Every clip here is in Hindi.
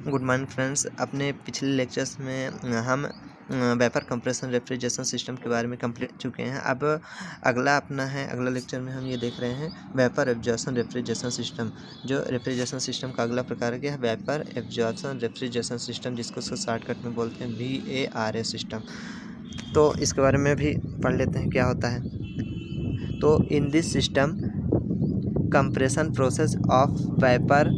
Good morning friends. अपने पिछले लेक्चर्स में हम वेपर कंप्रेशन रेफ्रिजरेशन सिस्टम के बारे में कंप्लीट चुके हैं। अब अगला लेक्चर में हम ये देख रहे हैं वेपर एब्जॉर्प्शन रेफ्रिजरेशन सिस्टम। जो रेफ्रिजरेशन सिस्टम का अगला प्रकार है वेपर एब्जॉर्प्शन रेफ्रिजरेशन सिस्टम, जिसको शॉर्टकट में बोलते हैं VARA सिस्टम। तो इसके बारे में भी पढ़ लेते हैं क्या होता है। तो इन this system compression process of vapour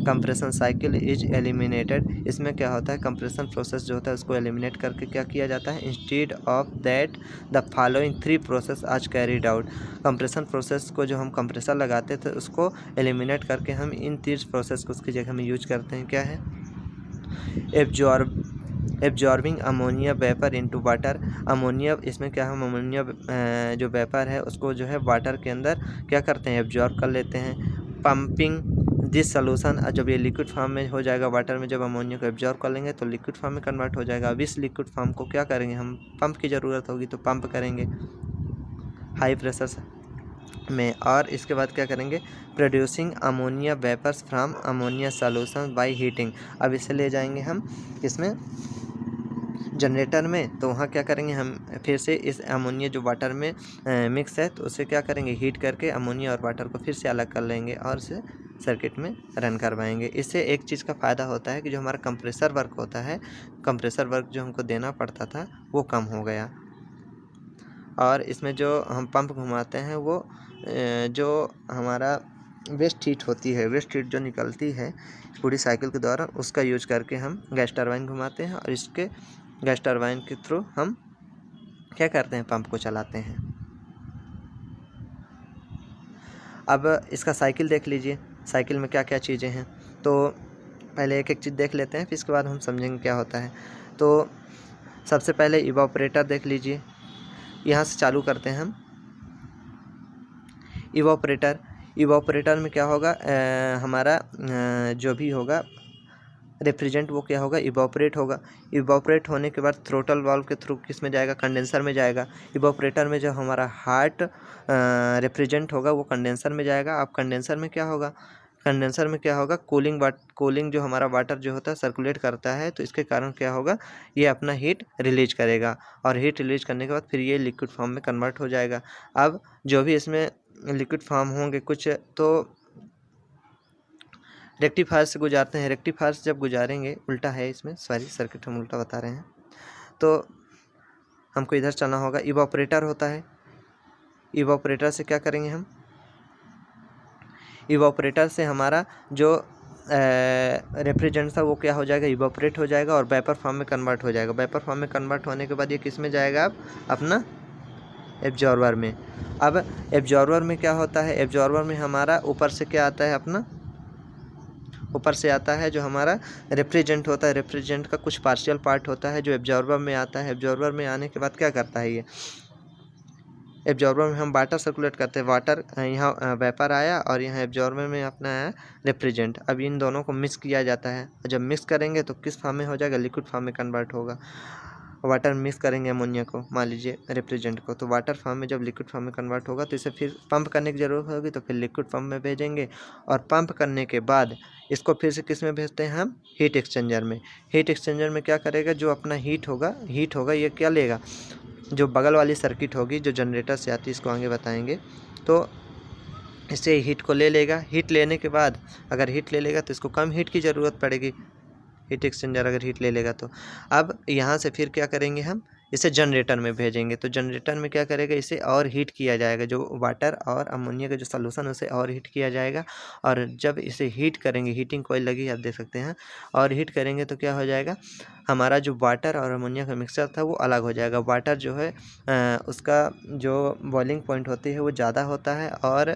compression cycle is eliminated. इसमें क्या होता है, कंप्रेशन प्रोसेस जो होता है उसको एलिमिनेट करके क्या किया जाता है, instead of that the following 3 process आज कैरीड आउट। कंप्रेशन प्रोसेस को जो हम कंप्रेसर लगाते थे उसको एलिमिनेट करके हम इन 3 प्रोसेस को उसकी जगह में यूज करते हैं। क्या है, absorbing ammonia vapour into water. Ammonia, इसमें क्या हम अमोनिया जो वेपर है उसको जो है वाटर के अंदर क्या करते हैं, एब्जॉर्ब कर लेते हैं। पंपिंग दिस सोल्यूशन, जब ये लिक्विड फॉर्म में हो जाएगा वाटर में, जब अमोनिया को एब्जॉर्ब कर लेंगे तो लिक्विड फॉर्म में कन्वर्ट हो जाएगा। अब इस लिक्विड फॉर्म को क्या करेंगे, हम पंप की ज़रूरत होगी तो पंप करेंगे हाई प्रेशर में। और इसके बाद क्या करेंगे, producing ammonia vapours from ammonia solution by heating. अब इसे ले जाएंगे हम इसमें जनरेटर में, तो वहाँ क्या करेंगे, हम फिर से इस अमोनिया जो वाटर में मिक्स है तो उसे क्या करेंगे, हीट करके अमोनिया और वाटर को फिर से अलग कर लेंगे और इसे सर्किट में रन करवाएंगे। इससे एक चीज़ का फ़ायदा होता है कि जो हमारा कंप्रेसर वर्क होता है, कंप्रेसर वर्क जो हमको देना पड़ता था वो कम हो गया। और इसमें जो हम पंप घुमाते हैं वो जो हमारा वेस्ट हीट होती है, वेस्ट हीट जो निकलती है पूरी साइकिल के द्वारा, उसका यूज करके हम गैस टरबाइन घुमाते हैं और इसके गैस टरबाइन के थ्रू हम क्या करते हैं, पंप को चलाते हैं। अब इसका साइकिल देख लीजिए, साइकिल में क्या क्या चीज़ें हैं। तो पहले एक एक चीज़ देख लेते हैं, फिर इसके बाद हम समझेंगे क्या होता है। तो सबसे पहले इवापोरेटर देख लीजिए, यहाँ से चालू करते हैं हम। इवापोरेटर में क्या होगा, हमारा जो भी होगा रेफ्रिजरेंट वो क्या होगा, इवापोरेट होगा। इवापोरेट होने के बाद थ्रोटल वाल्व के थ्रू किस में जाएगा, कंडेंसर में जाएगा। इवापोरेटर में जो हमारा हार्ट रेफ्रिजरेंट होगा वो कंडेंसर में जाएगा। अब कंडेंसर में क्या होगा, कंडेंसर में क्या होगा, कूलिंग जो हमारा वाटर जो होता है सर्कुलेट करता है, तो इसके कारण क्या होगा, ये अपना हीट रिलीज करेगा और हीट रिलीज करने के बाद फिर ये लिक्विड फॉर्म में कन्वर्ट हो जाएगा। अब जो भी इसमें लिक्विड फॉर्म होंगे कुछ तो रेक्टिफायर से गुजारते हैं। रेक्टिफायर से जब गुजारेंगे, उल्टा है इसमें, सॉरी सर्किट हम उल्टा बता रहे हैं, तो हमको इधर चलना होगा। इवापोरेटर होता है, इवापोरेटर से क्या करेंगे हम, इवापोरेटर से हमारा जो रेफ्रिजरेंट था वो क्या हो जाएगा, इवापोरेट हो जाएगा और वेपर फॉर्म में कन्वर्ट हो जाएगा। वेपर फॉर्म में कन्वर्ट होने के बाद ये किस में जाएगा, अब अपना एब्जॉर्बर में। अब एब्जॉर्बर में क्या होता है, एब्जॉर्बर में हमारा ऊपर से क्या आता है, अपना ऊपर से आता है जो हमारा रेफ्रिजरेंट होता है। रेफ्रिजरेंट का कुछ पार्शियल पार्ट होता है जो एब्जॉर्बर में आता है। एब्जॉर्बर में आने के बाद क्या करता है, ये एब्जॉर्बर में हम वाटर सर्कुलेट करते हैं। वाटर यहाँ वेपर आया और यहाँ एब्जॉर्बर में अपना है रेफ्रिजरेंट। अब इन दोनों को मिक्स किया जाता है। जब मिक्स करेंगे तो किस फॉर्म में हो जाएगा, लिक्विड फॉर्म में कन्वर्ट होगा। वाटर मिक्स करेंगे अमोनिया को, मान लीजिए रेफ्रिजरेंट को, तो वाटर फॉर्म में जब लिक्विड फॉर्म में कन्वर्ट होगा तो इसे फिर पंप करने की ज़रूरत होगी, तो फिर लिक्विड फॉर्म में भेजेंगे और पंप करने के बाद इसको फिर से किस में भेजते हैं हम, हीट एक्सचेंजर में। हीट एक्सचेंजर में क्या करेगा, जो अपना हीट होगा ये क्या लेगा, जो बगल वाली सर्किट होगी जो जनरेटर से आती है, इसको आगे बताएंगे, तो इससे हीट को ले लेगा। हीट लेने के बाद अगर हीट ले लेगा तो इसको कम हीट की ज़रूरत पड़ेगी, हीट एक्सचेंजर अगर हीट ले लेगा तो। अब यहाँ से फिर क्या करेंगे, हम इसे जनरेटर में भेजेंगे। तो जनरेटर में क्या करेगा, इसे और हीट किया जाएगा, जो वाटर और अमोनिया का जो सॉल्यूशन है उसे और हीट किया जाएगा। और जब इसे हीट करेंगे, हीटिंग कॉइल लगी है आप देख सकते हैं, और हीट करेंगे तो क्या हो जाएगा, हमारा जो वाटर और अमोनिया का मिक्सचर था वो अलग हो जाएगा। वाटर जो है उसका जो बॉइलिंग पॉइंट होती है वो ज़्यादा होता है, और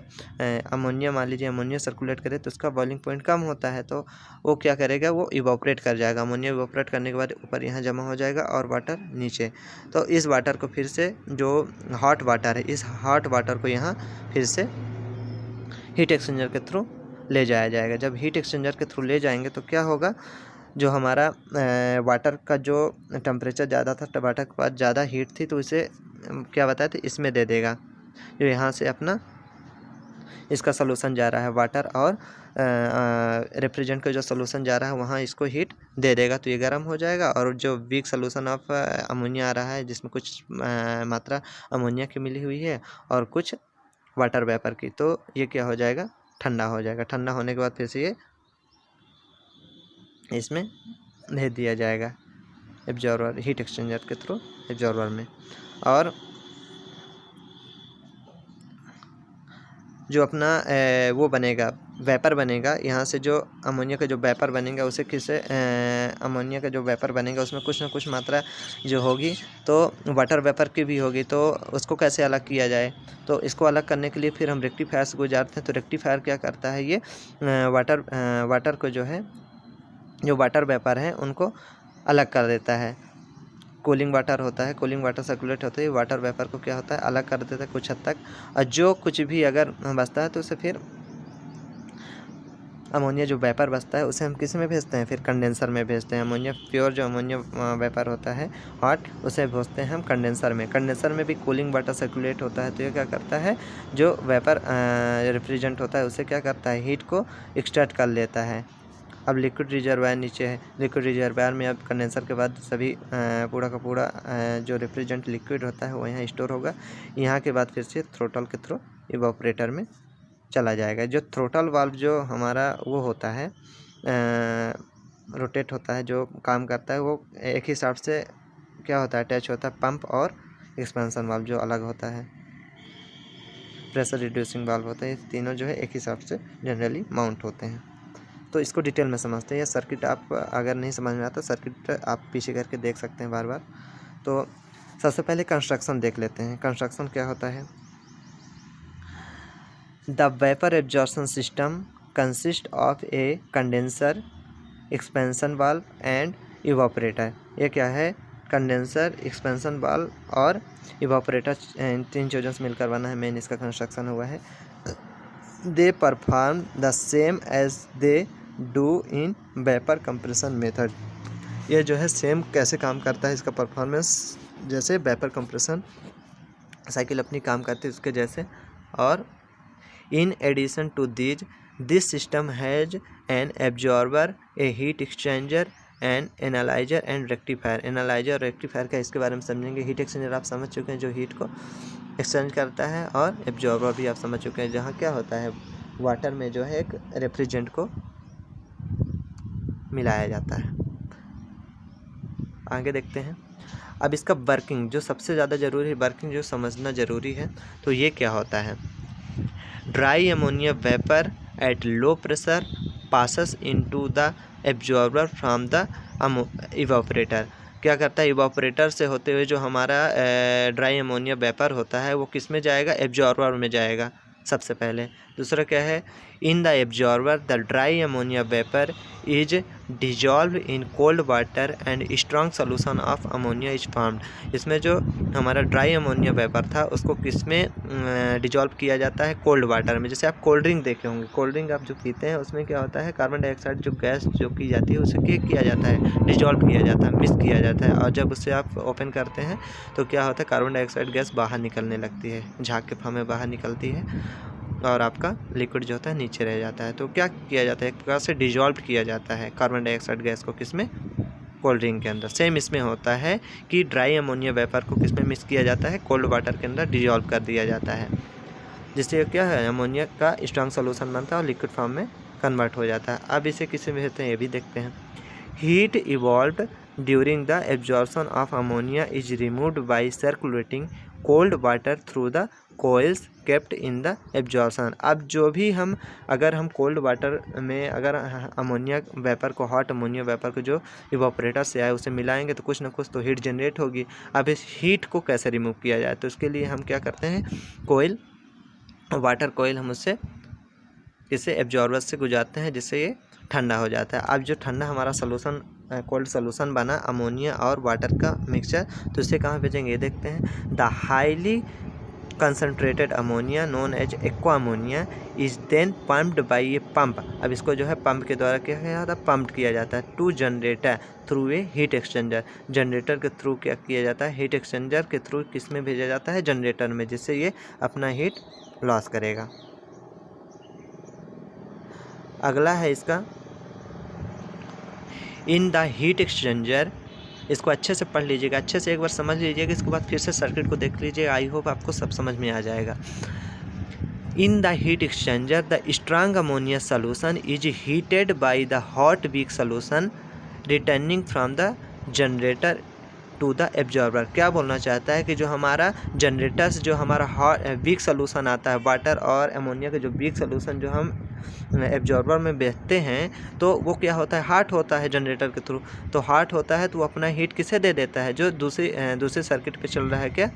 अमोनिया, मान लीजिए अमोनिया सर्कुलेट करे तो उसका बॉइलिंग पॉइंट कम होता है, तो वो क्या करेगा, वो इवापोरेट कर जाएगा। अमोनिया इवापोरेट करने के बाद ऊपर यहाँ जमा हो जाएगा और वाटर नीचे। तो इस वाटर को फिर से, जो हॉट वाटर है, इस हॉट वाटर को यहाँ फिर से हीट एक्सचेंजर के थ्रू ले जाया जाएगा। जब हीट एक्सचेंजर के थ्रू ले जाएंगे तो क्या होगा, जो हमारा वाटर का जो टेम्परेचर ज़्यादा था, वाटर के पास ज़्यादा हीट थी, तो इसे क्या बताते इसमें दे देगा, जो यहाँ से अपना इसका सोल्यूशन जा रहा है वाटर, और रेफ्रिजरेंट का जो सोल्यूशन जा रहा है वहाँ इसको हीट दे देगा, तो ये गर्म हो जाएगा। और जो वीक सोल्यूशन ऑफ अमोनिया आ रहा है जिसमें कुछ मात्रा अमोनिया की मिली हुई है और कुछ वाटर वेपर की, तो ये क्या हो जाएगा, ठंडा हो जाएगा। ठंडा होने के बाद फिर से ये इसमें भेज दिया जाएगा एब्जॉर्बर, हीट एक्सचेंजर के थ्रू एब्जॉर्बर में। और जो अपना वो बनेगा, वेपर बनेगा, यहाँ से जो अमोनिया का जो वेपर बनेगा उसे किसे अमोनिया का जो वेपर बनेगा उसमें कुछ ना कुछ मात्रा जो होगी तो वाटर वेपर की भी होगी, तो उसको कैसे अलग किया जाए। तो इसको अलग करने के लिए फिर हम रेक्टिफायर से गुजारते हैं। तो रेक्टिफायर क्या करता है, ये वाटर को जो है, जो वाटर वेपर है उनको अलग कर देता है। कूलिंग वाटर होता है, कूलिंग वाटर सर्कुलेट होता है, वाटर वेपर को क्या होता है, अलग कर देता है कुछ हद तक। और जो कुछ भी अगर बचता है तो उसे फिर अमोनिया जो वेपर बचता है उसे हम किस में भेजते हैं, फिर कंडेंसर में भेजते हैं। अमोनिया प्योर जो अमोनिया वेपर होता है हॉट, उसे भेजते हैं हम कंडेंसर में। कंडेंसर में भी कूलिंग वाटर सर्कुलेट होता है, तो ये क्या करता है, जो वेपर रेफ्रिजरेंट होता है उसे क्या करता है, हीट को एक्सट्रैक्ट कर लेता है। अब लिक्विड रिजर्वायर नीचे है, लिक्विड रिजर्वायर में अब कंडेंसर के बाद सभी पूरा का पूरा जो रेफ्रिजरेंट लिक्विड होता है वो यहाँ स्टोर होगा। यहाँ के बाद फिर से थ्रोटल के थ्रू इवापोरेटर में चला जाएगा। जो थ्रोटल वाल्व जो हमारा वो होता है, रोटेट होता है, जो काम करता है, वो एक ही साइड से क्या होता है, अटैच होता है पंप और एक्सपेंशन वाल्व जो अलग होता है, प्रेशर रिड्यूसिंग वाल्व होता है, ये तीनों जो है एक ही साइड से जनरली माउंट होते हैं। तो इसको डिटेल में समझते हैं। यह सर्किट आप अगर नहीं समझ में आता, सर्किट आप पीछे करके देख सकते हैं बार बार। तो सबसे पहले कंस्ट्रक्शन देख लेते हैं। कंस्ट्रक्शन क्या होता है, the vapour absorption system consist of A condenser, expansion valve and evaporator. ये क्या है, कंडेंसर, एक्सपेंशन वाल्व और इवापोरेटर, इन तीन चीज़ों से मिलकर बना है, मेन इसका कंस्ट्रक्शन हुआ है। They perform the same as they do in vapour compression method. ये जो है सेम कैसे काम करता है, इसका परफॉर्मेंस जैसे वेपर कंप्रेशन साइकिल अपनी काम करती है उसके जैसे। और in addition to this system has an absorber, a heat exchanger and analyser and rectifier. Analyser और रेक्टिफायर का इसके बारे में समझेंगे। हीट एक्सचेंजर आप समझ चुके हैं, जो हीट को एक्सचेंज करता है, और एब्जॉर्बर भी आप समझ चुके हैं, जहाँ क्या होता है, वाटर में जो है एक रेफ्रिजरेंट को मिलाया जाता है। आगे देखते हैं। अब इसका वर्किंग जो सबसे ज़्यादा ज़रूरी है, वर्किंग जो समझना ज़रूरी है, तो ये क्या होता है, dry ammonia vapour at low pressure passes into the absorber from the evaporator. क्या करता है, इवापोरेटर से होते हुए जो हमारा ड्राई अमोनिया वेपर होता है वो किस में जाएगा, एब्जॉर्बर में जाएगा सबसे पहले। दूसरा क्या है, in the absorber the dry ammonia vapour is dissolve in cold water and strong solution of ammonia is formed. इसमें जो हमारा ड्राई अमोनिया वेपर था उसको किस में डिजॉल्व किया जाता है, कोल्ड वाटर में। जैसे आप कोल्ड ड्रिंक देखे होंगे, कोल्ड ड्रिंक आप जो पीते हैं उसमें क्या होता है, कार्बन डाइऑक्साइड जो गैस जो की जाती है उसे क्या किया जाता है, डिजॉल्व किया जाता है, मिक्स किया जाता है। और जब उसे आप ओपन करते हैं तो क्या होता है, कार्बन डाइऑक्साइड गैस बाहर निकलने लगती है, झाग के फॉर्म में बाहर निकलती है, और आपका लिक्विड जो होता है नीचे रह जाता है। तो क्या किया जाता है, एक प्रकार से डिजॉल्व किया जाता है कार्बन डाइऑक्साइड गैस को, किसमें, कोल्ड ड्रिंक के अंदर। सेम इसमें होता है कि ड्राई अमोनिया वेपर को किसमें मिक्स किया जाता है, कोल्ड वाटर के अंदर डिजॉल्व कर दिया जाता है, जिससे क्या है, अमोनिया का स्ट्रॉन्ग सोल्यूशन बनता है और लिक्विड फॉर्म में कन्वर्ट हो जाता है। अब इसे किसे भेजते हैं ये भी देखते हैं। Heat evolved during the absorption of ammonia is removed by circulating cold water through the coils kept in the absorption. अब जो भी हम अगर हम कोल्ड वाटर में अगर अमोनिया वेपर को, हॉट अमोनिया वेपर को जो इवापोरेटर से आए उसे मिलाएंगे तो कुछ ना कुछ तो हीट जनरेट होगी। अब इस हीट को कैसे रिमूव किया जाए, तो उसके लिए हम क्या करते हैं, कोयल, वाटर कोयल हम उससे इसे एब्जॉर्बर से गुजारते हैं, जिससे ये ठंडा हो जाता है। अब जो ठंडा हमारा सोल्यूशन, कोल्ड सोल्यूशन बना अमोनिया और वाटर का मिक्सचर, तो इसे कहाँ भेजेंगे ये देखते हैं। The highly concentrated ammonia known as aqua ammonia is then pumped by a pump. अब इसको जो है पंप के द्वारा क्या किया जाता है, पम्प किया जाता है to generator through a heat exchanger. Generator के थ्रू क्या किया जाता है, हीट एक्सचेंजर के थ्रू किस में भेजा जाता है, जनरेटर में, जिससे ये अपना हीट लॉस करेगा। अगला है इसका इन द हीट एक्सचेंजर। इसको अच्छे से पढ़ लीजिएगा, अच्छे से एक बार समझ लीजिएगा, इसके बाद फिर से सर्किट को देख लीजिएगा। आई होप आपको सब समझ में आ जाएगा। In the heat exchanger the strong ammonia solution is heated by the hot weak solution returning from the generator to the absorber. क्या बोलना चाहता है कि जो हमारा जनरेटर से जो हमारा हॉट वीक सॉल्यूशन आता है, वाटर और अमोनिया का जो वीक सॉल्यूशन जो हम एब्जॉर्बर में बेचते हैं, तो वो क्या होता है, हॉट होता है जनरेटर के थ्रू। तो हॉट होता है तो वो अपना हीट किसे दे देता है, जो दूसरे सर्किट पे चल रहा है, क्या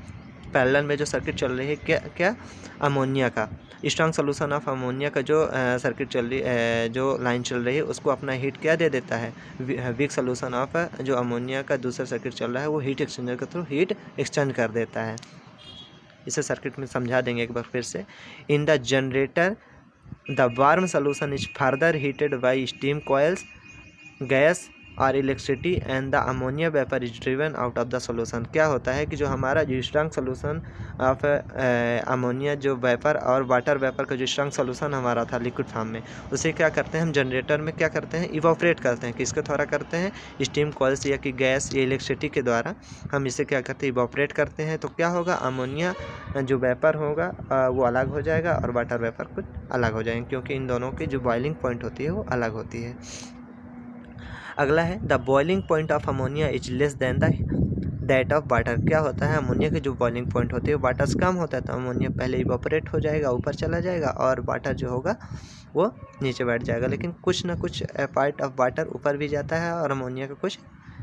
पैरेलल में जो सर्किट चल रही है, क्या अमोनिया का स्ट्रॉन्ग सोल्यूशन ऑफ अमोनिया का जो सर्किट चल रही जो लाइन चल रही है, उसको अपना हीट क्या दे देता है, वीक सोल्यूशन ऑफ जो अमोनिया का दूसरा सर्किट चल रहा है वो हीट एक्सचेंजर के थ्रू हीट एक्सचेंज कर देता है। इसे सर्किट में समझा देंगे एक बार फिर से। In the generator the warm solution is further heated by steam coils gas और electricity and the ammonia vapour is driven out of the solution. क्या होता है कि जो हमारा जो स्ट्रॉन्ग सोल्यूशन ऑफ अमोनिया जो वेपर और वाटर वेपर का जो स्ट्रॉन्ग सोल्यूशन हमारा था लिक्विड फॉर्म में, उसे क्या करते हैं हम जनरेटर में क्या करते हैं, इवोपरेट करते हैं। किसके द्वारा करते हैं, स्टीम कॉइल्स या कि गैस या इलेक्ट्रिसिटी के द्वारा हम इसे क्या करते हैं, इवोपरेट करते हैं। तो क्या होगा, अमोनिया जो वेपर होगा वो अलग हो जाएगा और वाटर वेपर कुछ अलग हो जाएंगे, क्योंकि इन दोनों की जो बॉइलिंग पॉइंट होती है वो अलग होती है। अगला है the boiling point of ammonia is less than that of water. क्या होता है, अमोनिया की जो बॉइलिंग पॉइंट होती है वाटर से कम होता है, तो अमोनिया पहले इवोपरेट हो जाएगा, ऊपर चला जाएगा, और वाटर जो होगा वो नीचे बैठ जाएगा। लेकिन कुछ ना कुछ पार्ट ऑफ वाटर ऊपर भी जाता है और अमोनिया का कुछ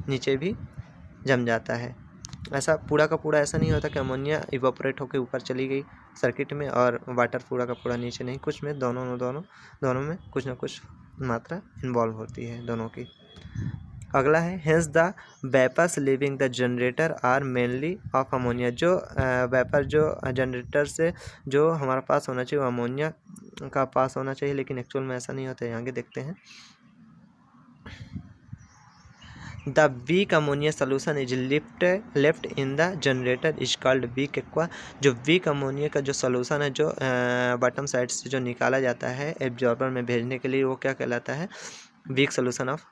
नीचे भी जम जाता है। ऐसा पूरा का पूरा ऐसा नहीं होता कि अमोनिया इवोपरेट होकर ऊपर चली गई सर्किट में और वाटर पूरा का पूरा नीचे नहीं, कुछ में दोनों में कुछ ना कुछ मात्रा इन्वॉल्व होती है दोनों की। अगला है hence the vapours leaving the generator are mainly of ammonia. जो वेपर जो जनरेटर से जो हमारा पास होना चाहिए वो अमोनिया का पास होना चाहिए, लेकिन एक्चुअल में ऐसा नहीं होता है। आगे देखते हैं। The weak ammonia solution is left in the generator is called weak aqua. जो वीक अमोनिया का जो सोल्यूशन है जो बॉटम साइड से जो निकाला जाता है एब्जॉर्बर में भेजने के लिए, वो क्या कहलाता है, weak solution of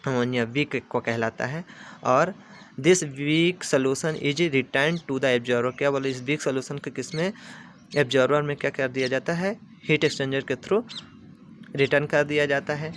ammonia, weak aqua कहलाता है। और this weak solution is return to the absorber. क्या बोले, इस वीक सोल्यूशन के किसमें, एब्जॉर्बर में क्या कर दिया जाता है, हीट एक्सचेंजर के थ्रू रिटर्न कर दिया जाता है।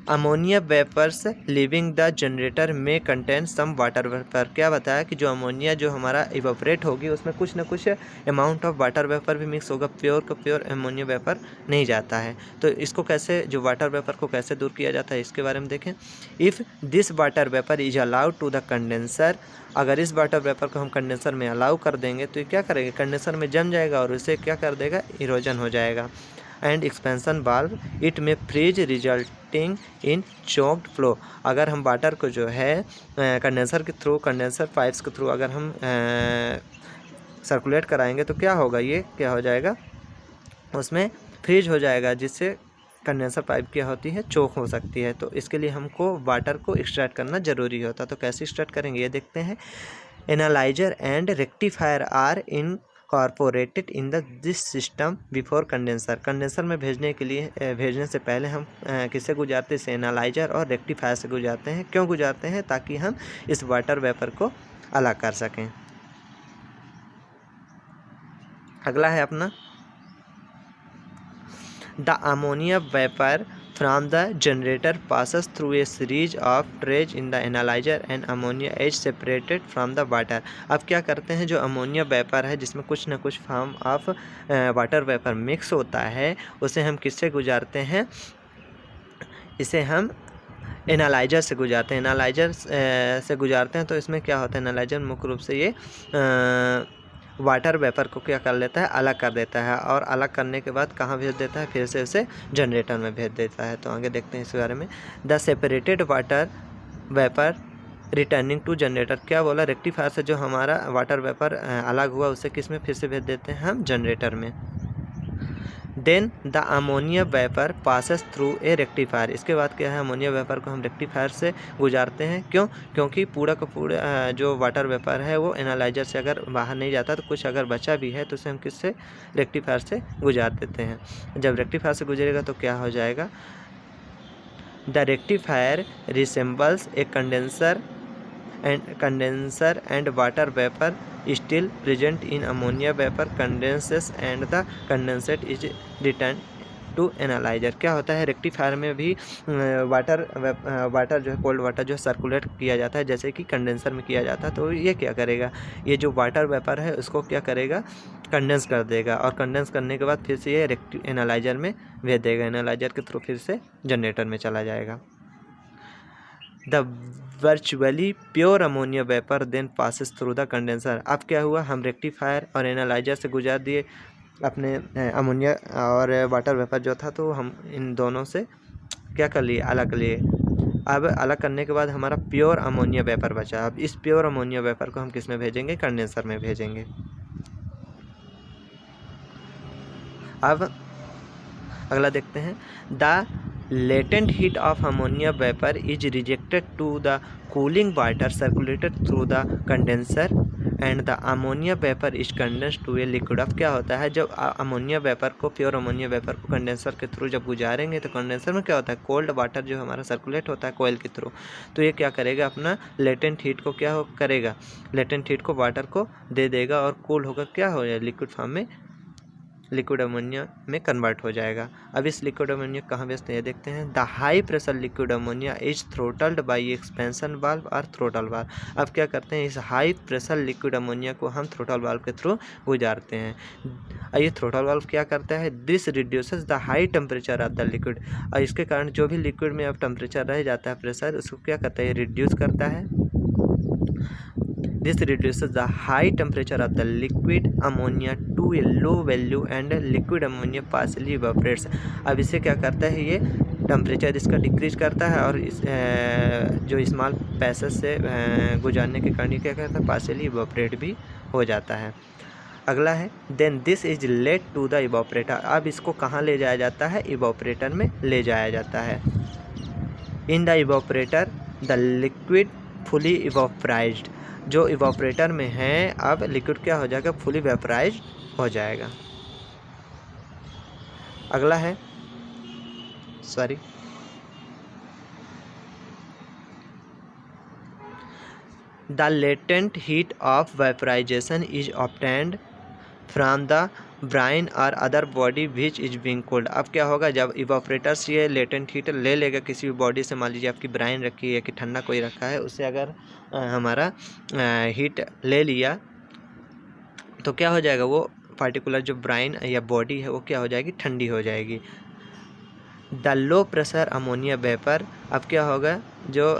Ammonia vapours leaving the generator में कंटेन सम वाटर वेपर। क्या बताया कि जो अमोनिया जो हमारा इवोपरेट होगी उसमें कुछ ना कुछ अमाउंट ऑफ वाटर वेपर भी मिक्स होगा, प्योर का प्योर अमोनिया वेपर नहीं जाता है। तो इसको कैसे, जो वाटर वेपर को कैसे दूर किया जाता है इसके बारे में देखें। If this water vapour is allowed to the condenser, अगर इस वाटर वेपर को हम कंडेंसर में अलाउ कर देंगे तो ये क्या करेगा, कंडेंसर में जम जाएगा और उसे क्या कर देगा, इरोजन हो जाएगा। एंड एक्सपेंशन वाल्व इट में freeze resulting in choked flow. अगर हम वाटर को जो है कंडेंसर के थ्रू, कंडेंसर पाइप्स के थ्रू अगर हम सर्कुलेट कराएंगे तो क्या होगा, ये क्या हो जाएगा, उसमें फ्रीज हो जाएगा, जिससे कंडेंसर पाइप क्या होती है, चोक हो सकती है। तो इसके लिए हमको वाटर को एक्सट्रैक्ट करना ज़रूरी होता है। तो कैसे एक्सट्रैक्ट करेंगे ये देखते हैं। Analyser and rectifier are incorporated in this system before condenser. Condenser में भेजने के लिए भेजने से पहले हम किससे गुजारते हैं, एनालाइजर और रेक्टिफायर से गुजारते हैं। क्यों गुजारते हैं, ताकि हम इस वाटर वेपर को अलग कर सकें। अगला है अपना the ammonia vapour from the generator passes through a series of trays in the analyzer and ammonia is separated from the water। अब क्या करते हैं, जो अमोनिया वेपर है जिसमें कुछ ना कुछ form of water vapour mix होता है, उसे हम किससे गुजारते हैं, इसे हम एनालाइजर से गुजारते हैं। एनालाइजर से गुजारते हैं तो इसमें क्या होता है, एनालाइजर मुख्य रूप से ये वाटर वेपर को क्या कर लेता है, अलग कर देता है, और अलग करने के बाद कहाँ भेज देता है, फिर से उसे जनरेटर में भेज देता है। तो आगे देखते हैं इस बारे में। The separated water vapour returning to generator. क्या बोला, रेक्टिफायर से जो हमारा वाटर वेपर अलग हुआ उसे किस में फिर से भेज देते हैं हम, जनरेटर में। Then the ammonia vapour passes through a rectifier. इसके बाद क्या है, अमोनिया वेपर को हम रेक्टिफायर से गुजारते हैं। क्यों? क्योंकि पूरा का पूरा जो वाटर वेपर है वो एनालाइजर से अगर बाहर नहीं जाता तो कुछ अगर बचा भी है तो उसे हम किससे, रेक्टिफायर से गुजार देते हैं। जब रेक्टिफायर से गुजरेगा तो क्या हो जाएगा, the rectifier resembles A condenser and water vapour still present in ammonia vapor condenses and the condensate is returned to analyser. क्या होता है, रेक्टिफायर में भी वाटर जो है, कोल्ड वाटर जो है सर्कुलेट किया जाता है जैसे कि कंडेंसर में किया जाता है। तो ये क्या करेगा, ये जो वाटर वेपर है उसको क्या करेगा, कंडेंस कर देगा, और कंडेंस करने के बाद फिर से ये एनालाइजर में भेज देगा। एनालाइजर के थ्रू फिर से जनरेटर में चला जाएगा। The virtually pure ammonia vapour then passes through the condenser. अब क्या हुआ, हम रेक्टिफायर और एनालाइजर से गुजार दिए अपने अमोनिया और वाटर वेपर जो था, तो हम इन दोनों से क्या कर लिए, अलग कर लिए। अब अलग करने के बाद हमारा प्योर अमोनिया वेपर बचा। अब इस प्योर अमोनिया वेपर को हम किस में भेजेंगे, कंडेंसर में भेजेंगे। अब अगला देखते हैं, the latent heat of ammonia vapor is rejected to the cooling water circulated through the condenser and the ammonia vapor is condensed to a liquid। अब क्या होता है, जब अमोनिया वेपर को, प्योर अमोनिया वेपर को कंडेंसर के थ्रू जब गुजारेंगे तो कंडेंसर में क्या होता है, कोल्ड वाटर जो हमारा सर्कुलेट होता है कोयल के थ्रू, तो ये क्या करेगा, अपना लेटेंट हीट को क्या करेगा, लेटेंट हीट को वाटर को दे देगा और कूल होकर क्या हो जाएगा, लिक्विड फॉर्म में, लिक्विड अमोनिया में कन्वर्ट हो जाएगा। अब इस लिक्विड अमोनिया कहाँ भेजते हैं, देखते हैं। The high pressure liquid ammonia is throttled by expansion valve और थ्रोटल वाल्व। अब क्या करते हैं, इस हाई प्रेशर लिक्विड अमोनिया को हम थ्रोटल वाल्व के थ्रू गुजारते हैं। ये थ्रोटल वाल्व क्या करता है, this reduces the high temperature of the liquid. और इसके कारण जो भी लिक्विड में अब टेम्परेचर रह जाता है, प्रेशर, उसको क्या करता है, रिड्यूस करता है। This reduces the high temperature of the liquid ammonia to a low value and liquid ammonia partially evaporates। अब इसे क्या करता है, ये टेम्परेचर इसका डिक्रीज करता है और इस जो स्मॉल पैसेज से गुजारने के कारण क्या करता है, पार्शियली इवापोरेट भी हो जाता है। अगला है, then this is led to the evaporator. अब इसको कहाँ ले जाया जाता है, इवापोरेटर में ले जाया जाता है। In the evaporator the liquid fully evaporised. जो इवापोरेटर में है अब लिक्विड क्या हो जाएगा, फुली वेपराइज हो जाएगा। अगला है, the latent heat of vaporisation is obtained from the brine और other body which is being cold. अब क्या होगा, जब इवापोरेटर से ये लेटेंट हीट ले लेगा किसी भी बॉडी से, मान लीजिए आपकी ब्राइन रखी है कि ठंडा कोई रखा है, उससे अगर हमारा हीट ले लिया तो क्या हो जाएगा, वो पार्टिकुलर जो ब्राइन या बॉडी है वो क्या हो जाएगी, ठंडी हो जाएगी। The low pressure ammonia vapour. अब क्या होगा, जो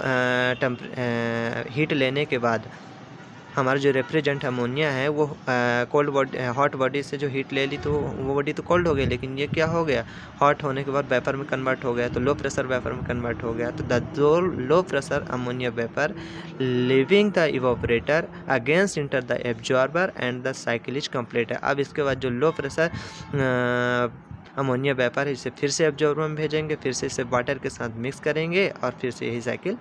हीट लेने के बाद हमारा जो रेफ्रिजरेंट अमोनिया है वो कोल्ड बॉडी, हॉट बॉडी से जो हीट ले ली तो वो बॉडी तो कोल्ड हो गई, लेकिन ये क्या हो गया, हॉट होने के बाद वेपर में कन्वर्ट हो गया, तो लो प्रेशर वेपर में कन्वर्ट हो गया। तो the low pressure ammonia vapour living the evaporator against enter the absorber and the cycle is complete है। अब इसके बाद जो लो प्रेशर अमोनिया वेपर है इसे फिर से एब्जॉर्बर में भेजेंगे, फिर से इसे वाटर के साथ मिक्स करेंगे और फिर से यही साइकिल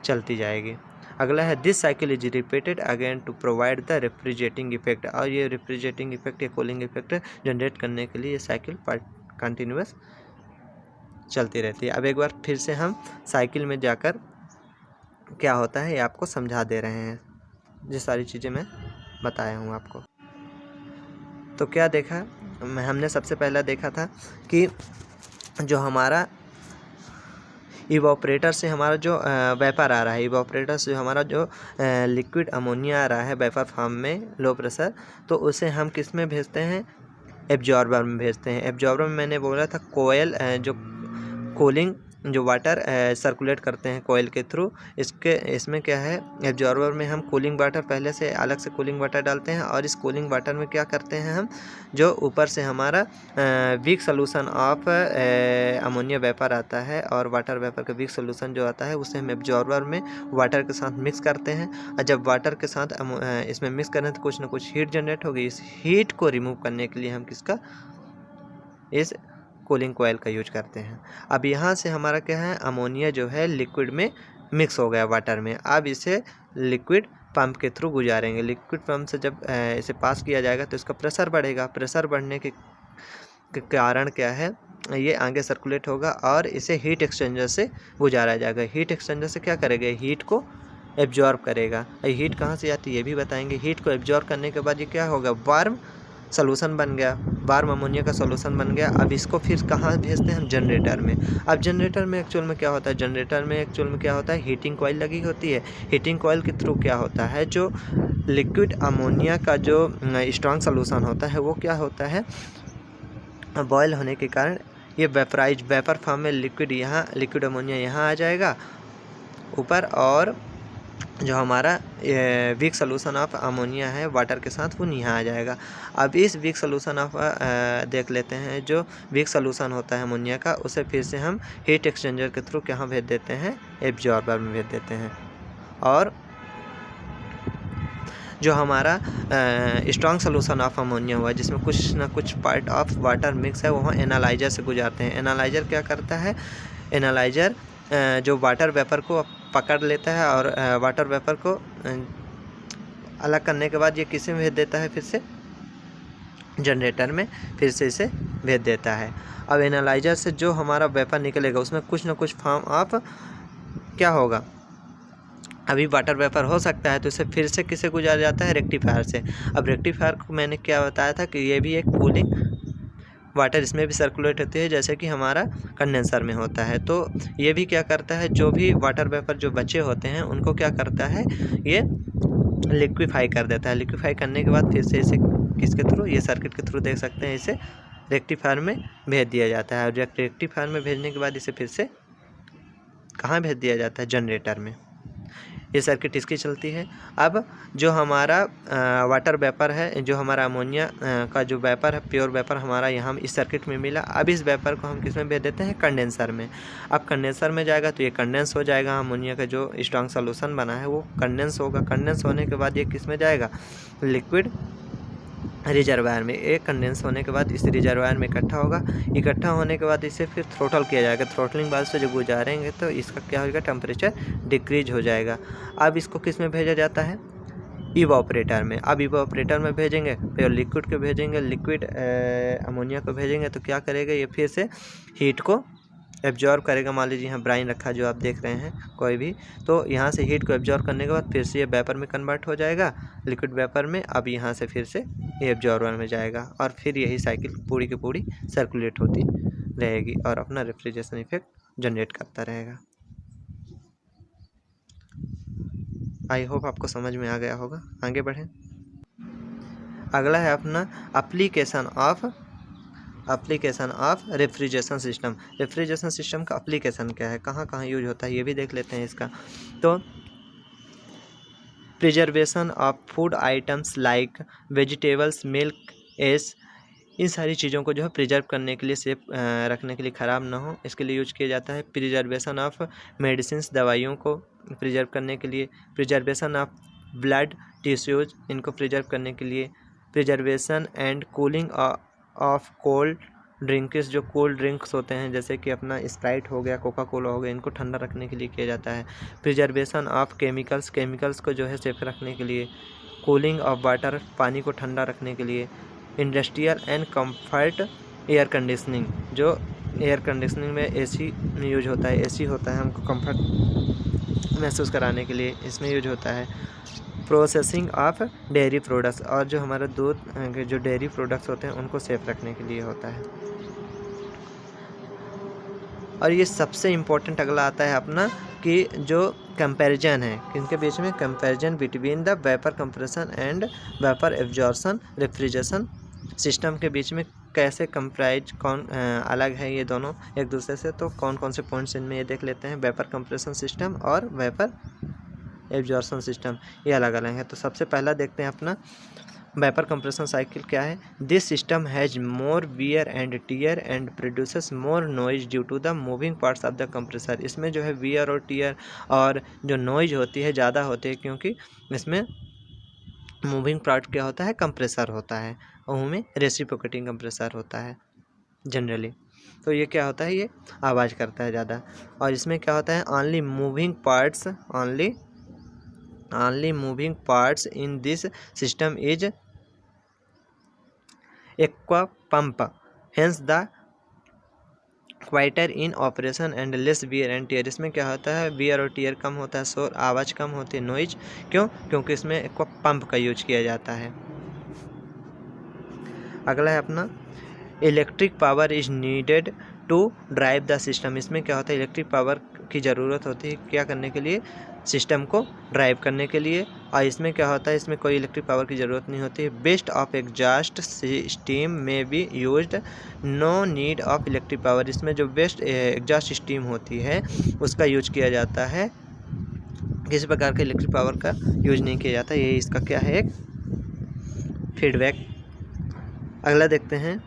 चलती जाएगी। अगला है, this cycle is repeated again to provide the refrigerating effect. और ये रेफ्रिजरेटिंग इफेक्ट या कूलिंग इफेक्ट जनरेट करने के लिए ये साइकिल कंटिन्यूस चलती रहती है। अब एक बार फिर से हम साइकिल में जाकर क्या होता है ये आपको समझा दे रहे हैं, जो सारी चीज़ें मैं बताया हूँ आपको। तो क्या देखा, हमने सबसे पहला देखा था कि जो हमारा इवापोरेटर से हमारा जो वेपर आ रहा है, इवापोरेटर से हमारा जो लिक्विड अमोनिया आ रहा है वेपर फॉर्म में लो प्रेशर, तो उसे हम किस में भेजते हैं, एब्जॉर्बर में भेजते हैं। एब्जॉर्बर में मैंने बोला था कोयल, जो कूलिंग जो वाटर सर्कुलेट करते हैं कोयल के थ्रू, इसमें क्या है, एब्जॉर्बर में हम कूलिंग वाटर पहले से अलग से कूलिंग वाटर डालते हैं और इस कूलिंग वाटर में क्या करते हैं हम, जो ऊपर से हमारा weak solution of ammonia vapour आता है और वाटर वेपर का वीक सोल्यूशन जो आता है उसे हम एब्जॉर्बर में वाटर के साथ मिक्स करते हैं। और जब वाटर के साथ इसमें मिक्स करें तो कुछ ना कुछ हीट जनरेट होगी। इस हीट को रिमूव करने के लिए हम किसका इस कूलिंग कोयल का यूज करते हैं। अब यहाँ से हमारा क्या है, अमोनिया जो है लिक्विड में मिक्स हो गया वाटर में। अब इसे लिक्विड पंप के थ्रू गुजारेंगे। लिक्विड पंप से जब इसे पास किया जाएगा तो इसका प्रेशर बढ़ेगा। प्रेशर बढ़ने के कारण क्या है, ये आगे सर्कुलेट होगा और इसे हीट एक्सचेंजर से गुजारा जाएगा। हीट एक्सचेंजर से क्या करेगा, हीट को एब्जॉर्ब करेगा। हीट कहाँ से आती है ये भी बताएंगे। हीट को एब्जॉर्ब करने के बाद ये क्या होगा, वार्म सोल्यूशन बन गया, वार्म अमोनिया का सोल्यूशन बन गया। अब इसको फिर कहाँ भेजते हैं हम, जनरेटर में। अब जनरेटर में एक्चुअल में क्या होता है, जनरेटर में एक्चुअल में क्या होता है, हीटिंग कॉइल लगी होती है। हीटिंग कॉइल के थ्रू क्या होता है, जो लिक्विड अमोनिया का जो स्ट्रॉन्ग सोल्यूशन होता है वो क्या होता है, बॉयल होने के कारण ये वेपर फॉर्म में लिक्विड अमोनिया यहाँ आ जाएगा ऊपर, और जो हमारा वीक सोल्यूशन ऑफ अमोनिया है वाटर के साथ वो यहाँ आ जाएगा। अब इस वीक सोल्यूशन ऑफ देख लेते हैं, जो वीक सोल्यूशन होता है अमोनिया का, उसे फिर से हम हीट एक्सचेंजर के थ्रू कहाँ भेज देते हैं, एब्जॉर्बर में भेज देते हैं। और जो हमारा स्ट्रॉन्ग सोल्यूशन ऑफ अमोनिया हुआ जिसमें कुछ ना कुछ पार्ट ऑफ वाटर मिक्स है, वहाँ एनालाइजर से गुजारते हैं। एनालाइजर क्या करता है, एनालाइजर जो वाटर वेपर को पकड़ लेता है और वाटर वेपर को अलग करने के बाद ये किसे भेज देता है, फिर से जनरेटर में फिर से इसे भेज देता है। अब एनालाइजर से जो हमारा वेपर निकलेगा उसमें कुछ ना कुछ फॉर्म ऑफ क्या होगा, अभी वाटर वेपर हो सकता है, तो इसे फिर से किसे गुजारा जाता है, रेक्टिफायर से। अब रेक्टिफायर को मैंने क्या बताया था कि ये भी एक कूलिंग वाटर इसमें भी सर्कुलेट होती है, जैसे कि हमारा कंडेंसर में होता है। तो ये भी क्या करता है, जो भी वाटर वेपर जो बचे होते हैं उनको क्या करता है, ये लिक्विफाई कर देता है। लिक्विफाई करने के बाद फिर से इसे किसके थ्रू, ये सर्किट के थ्रू देख सकते हैं, इसे रेक्टिफायर में भेज दिया जाता है। और रेक्टिफायर में भेजने के बाद इसे फिर से कहाँ भेज दिया जाता है, जनरेटर में। ये सर्किट इसकी चलती है। अब जो हमारा वाटर वेपर है, जो हमारा अमोनिया का जो वेपर है, प्योर वेपर हमारा यहाँ इस सर्किट में मिला। अब इस वेपर को हम किस में भेज देते हैं, कंडेंसर में। अब कंडेंसर में जाएगा तो ये कंडेंस हो जाएगा, अमोनिया का जो स्ट्रॉन्ग सोल्यूशन बना है वो कंडेंस होगा। कंडेंस होने के बाद ये किस में जाएगा, लिक्विड रिजर्वायर में। एक कंडेंस होने के बाद इस रिजर्वायर में इकट्ठा होगा। इकट्ठा होने के बाद इसे फिर थ्रोटल किया जाएगा। थ्रोटलिंग बाद से जो गुजारेंगे तो इसका क्या होगा, टेम्परेचर डिक्रीज हो जाएगा। अब इसको किस में भेजा जाता है, इवापोरेटर में। अब इवापोरेटर में भेजेंगे, फिर लिक्विड को भेजेंगे, लिक्विड अमोनिया को भेजेंगे तो क्या करेगा, ये फिर से हीट को एब्जॉर्ब करेगा। मान लीजिए यहाँ ब्राइन रखा जो आप देख रहे हैं कोई भी, तो यहाँ से हीट को एब्जॉर्ब करने के बाद फिर से ये वेपर में कन्वर्ट हो जाएगा, लिक्विड वेपर में। अब यहाँ से फिर से ये एब्जॉर्बर में जाएगा और फिर यही साइकिल पूरी की पूरी सर्कुलेट होती रहेगी और अपना रेफ्रिजरेशन इफेक्ट जनरेट करता रहेगा। आई होप आपको समझ में आ गया होगा। आगे बढ़ें। अगला है अपना application of refrigeration system. Refrigeration system का एप्लीकेशन क्या है, कहाँ कहाँ यूज होता है, ये भी देख लेते हैं इसका। तो preservation of food items like vegetables, milk, eggs, इन सारी चीज़ों को जो है प्रिजर्व करने के लिए, सेफ रखने के लिए, ख़राब ना हो, इसके लिए यूज किया जाता है। प्रिजर्वेशन ऑफ मेडिसिन्स, दवाइयों को प्रिजर्व करने के लिए। प्रिजर्वेशन ऑफ ब्लड टिश्यूज, इनको प्रिजर्व करने के लिए। Preservation and cooling of cold drinks, जो कोल्ड ड्रिंक्स होते हैं जैसे कि अपना स्प्राइट हो गया, कोका कोला हो गया, इनको ठंडा रखने के लिए किया जाता है। प्रिजर्वेशन ऑफ केमिकल्स को जो है सेफ रखने के लिए। कूलिंग ऑफ वाटर, पानी को ठंडा रखने के लिए। Industrial and comfort air conditioning, जो एयर कंडीशनिंग में एसी में यूज होता है, एसी होता है हमको कंफर्ट महसूस कराने के लिए, इसमें यूज होता है। प्रोसेसिंग ऑफ डेयरी प्रोडक्ट्स, और जो हमारा दूध के जो डेयरी प्रोडक्ट्स होते हैं उनको सेफ रखने के लिए होता है। और ये सबसे इम्पोर्टेंट अगला आता है अपना कि जो कंपैरिजन है, किनके बीच में, comparison between the vapour compression and vapour absorption refrigeration system के बीच में कैसे कंप्राइज कौन अलग है ये दोनों एक दूसरे से। तो कौन कौन से पॉइंट्स इनमें ये देख लेते हैं। वेपर कंप्रेशन सिस्टम और वेपर एब्जॉर्प्शन सिस्टम ये अलग अलग है। तो सबसे पहला देखते हैं अपना वेपर कंप्रेशन साइकिल क्या है। This system has more wear and tear and produces more noise due to the moving parts of the compressor. इसमें जो है वियर और टीयर और जो नॉइज होती है ज़्यादा होती है, क्योंकि इसमें मूविंग पार्ट क्या होता है, कंप्रेसर होता है, और उनमें रेसिप्रोकेटिंग कंप्रेसर होता है। जनरली। तो ये क्या होता है, ये आवाज़ करता है ज़्यादा। और इसमें क्या होता है, only moving parts in this system is aqua pump, hence the quieter in operation and less wear and tear. इसमें क्या होता है, वियर और टीयर कम होता है, शोर आवाज़ कम होती है, नॉइज। क्यों? क्योंकि इसमें एक्वा पंप का यूज किया जाता है। अगला है अपना electric power is needed to drive the system. इसमें क्या होता है, इलेक्ट्रिक पावर की ज़रूरत होती है क्या करने के लिए, सिस्टम को ड्राइव करने के लिए। और इसमें क्या होता है, इसमें कोई इलेक्ट्रिक पावर की ज़रूरत नहीं होती है। Waste of exhaust steam may be used, no need of electric power. इसमें जो बेस्ट एग्जॉस्ट स्टीम होती है उसका यूज किया जाता है, किसी प्रकार के इलेक्ट्रिक पावर का यूज नहीं किया जाता। ये इसका क्या है, एक फीडबैक। अगला देखते हैं,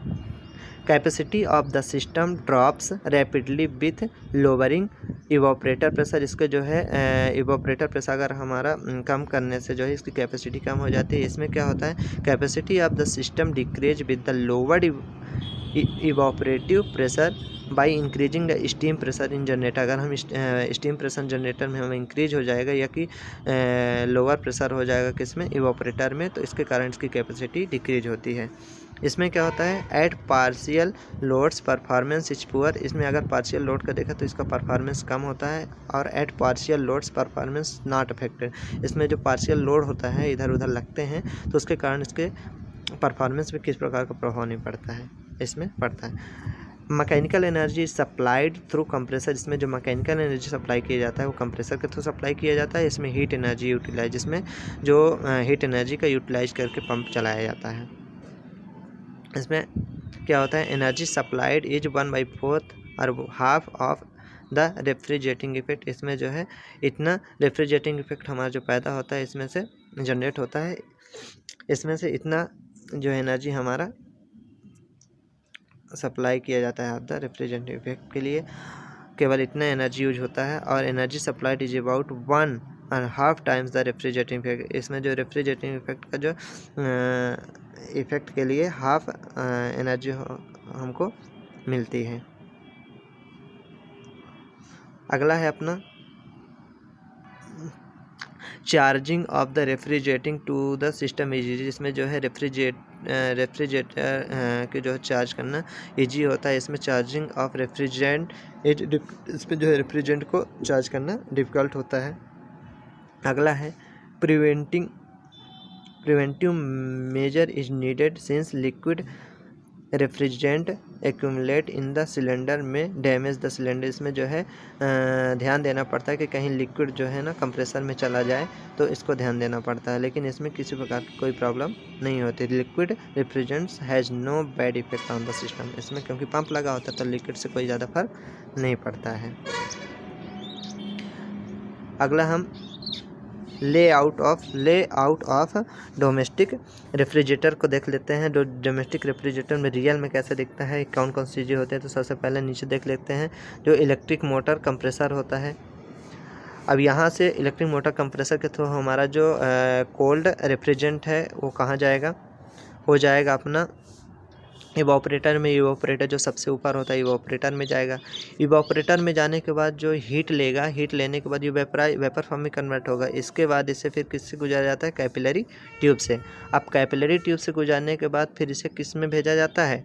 capacity of the system drops rapidly with lowering evaporator pressure. इसके जो है इवोपरेटर प्रेशर अगर हमारा कम करने से जो है इसकी कैपेसिटी कम हो जाती है। इसमें क्या होता है, capacity of the system decrease with the lowered evaporative pressure by increasing the steam pressure in generator. अगर हम स्टीम प्रेशर जनरेटर में हम इंक्रीज हो जाएगा या कि लोअर प्रेशर हो जाएगा किसमें, इवोपरेटर में, तो इसके कारण इसकी कैपेसिटी डिक्रीज होती है। इसमें क्या होता है, at partial loads performance is poor. इसमें अगर पार्शियल लोड का देखा तो इसका परफॉर्मेंस कम होता है, और at partial loads performance not affected. इसमें जो पार्शियल लोड होता है इधर उधर लगते हैं तो उसके कारण इसके परफॉर्मेंस पे किस प्रकार का प्रभाव नहीं पड़ता है, इसमें पड़ता है। Mechanical energy supplied through compressor. इसमें जो मैकेनिकल एनर्जी सप्लाई किया जाता है वो कंप्रेसर के थ्रू सप्लाई किया जाता है। इसमें हीट एनर्जी यूटिलाइज, इसमें जो हीट एनर्जी का यूटिलाइज करके पंप चलाया जाता है। इसमें क्या होता है, एनर्जी सप्लाइड इज 1/4 और half of the refrigerating effect. इसमें जो है इतना रेफ्रिजरेटिंग इफेक्ट हमारा जो पैदा होता है इसमें से जनरेट होता है, इसमें से इतना जो एनर्जी हमारा सप्लाई किया जाता है ऑफ द रेफ्रिजरेटिंग इफेक्ट के लिए, केवल इतना एनर्जी यूज होता है। और energy supplied is about 1.5 times the refrigerating effect. इसमें जो रेफ्रिजरेटिंग इफेक्ट का जो इफेक्ट के लिए हाफ एनर्जी हमको मिलती है। अगला है अपना charging of the refrigerating to the system easy. इसमें जो है रेफ्रिजरेटर के जो है चार्ज करना इजी होता है। इसमें चार्जिंग ऑफ रेफ्रिजरेंट इसमें जो है रेफ्रिजरेंट को चार्ज करना डिफ़िकल्ट होता है। अगला है preventive measure is needed since liquid refrigerant accumulate in the cylinder में डैमेज द सिलेंडर। इसमें जो है ध्यान देना पड़ता है कि कहीं लिक्विड जो है ना कंप्रेसर में चला जाए तो इसको ध्यान देना पड़ता है, लेकिन इसमें किसी प्रकार की कोई प्रॉब्लम नहीं होती। Liquid refrigerants has no bad effect on the system. इसमें क्योंकि पंप लगा होता है तो लिक्विड से कोई ज़्यादा फर्क नहीं पड़ता है। अगला हम ले आउट ऑफ डोमेस्टिक रेफ्रिजरेटर को देख लेते हैं। जो डोमेस्टिक रेफ्रिजरेटर में रियल में कैसे दिखता है, कौन कौन सी चीज़ें होते हैं, तो सबसे पहले नीचे देख लेते हैं जो इलेक्ट्रिक मोटर कंप्रेसर होता है। अब यहाँ से इलेक्ट्रिक मोटर कंप्रेसर के थ्रू हमारा जो कोल्ड रेफ्रिजरेंट है वो कहाँ जाएगा, हो जाएगा अपना इवोपरेटर में। इवोपरेटर जो सबसे ऊपर होता है इवोपरेटर में जाएगा। इवोपरेटर में जाने के बाद जो हीट लेगा, हीट लेने के बाद ये वेपर फॉर्म में कन्वर्ट होगा। इसके बाद इसे फिर किससे गुजारा जाता है, कैपिलरी ट्यूब से। अब कैपिलरी ट्यूब से गुजारने के बाद फिर इसे किस में भेजा जाता है,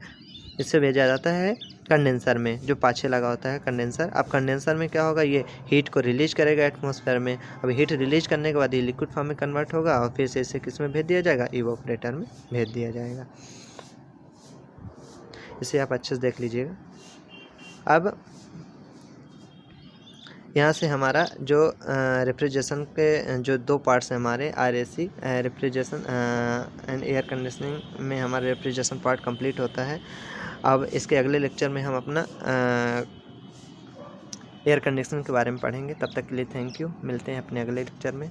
इससे भेजा जाता है कंडेंसर में, जो पाछे लगा होता है कंडेंसर। अब कंडेंसर में क्या होगा, ये हीट को रिलीज करेगा एटमॉस्फेयर में। अब हीट रिलीज करने के बाद ये लिक्विड फॉर्म में कन्वर्ट होगा और फिर से इसे किस में भेज दिया जाएगा, इवोपरेटर में भेज दिया जाएगा। इसे आप अच्छे से देख लीजिएगा। अब यहाँ से हमारा जो रेफ्रिजरेशन के जो दो पार्ट्स हैं हमारे, RAC refrigeration and air conditioning में हमारा रेफ्रिजरेशन पार्ट कंप्लीट होता है। अब इसके अगले लेक्चर में हम अपना एयर कंडीशनिंग के बारे में पढ़ेंगे। तब तक के लिए थैंक यू, मिलते हैं अपने अगले लेक्चर में।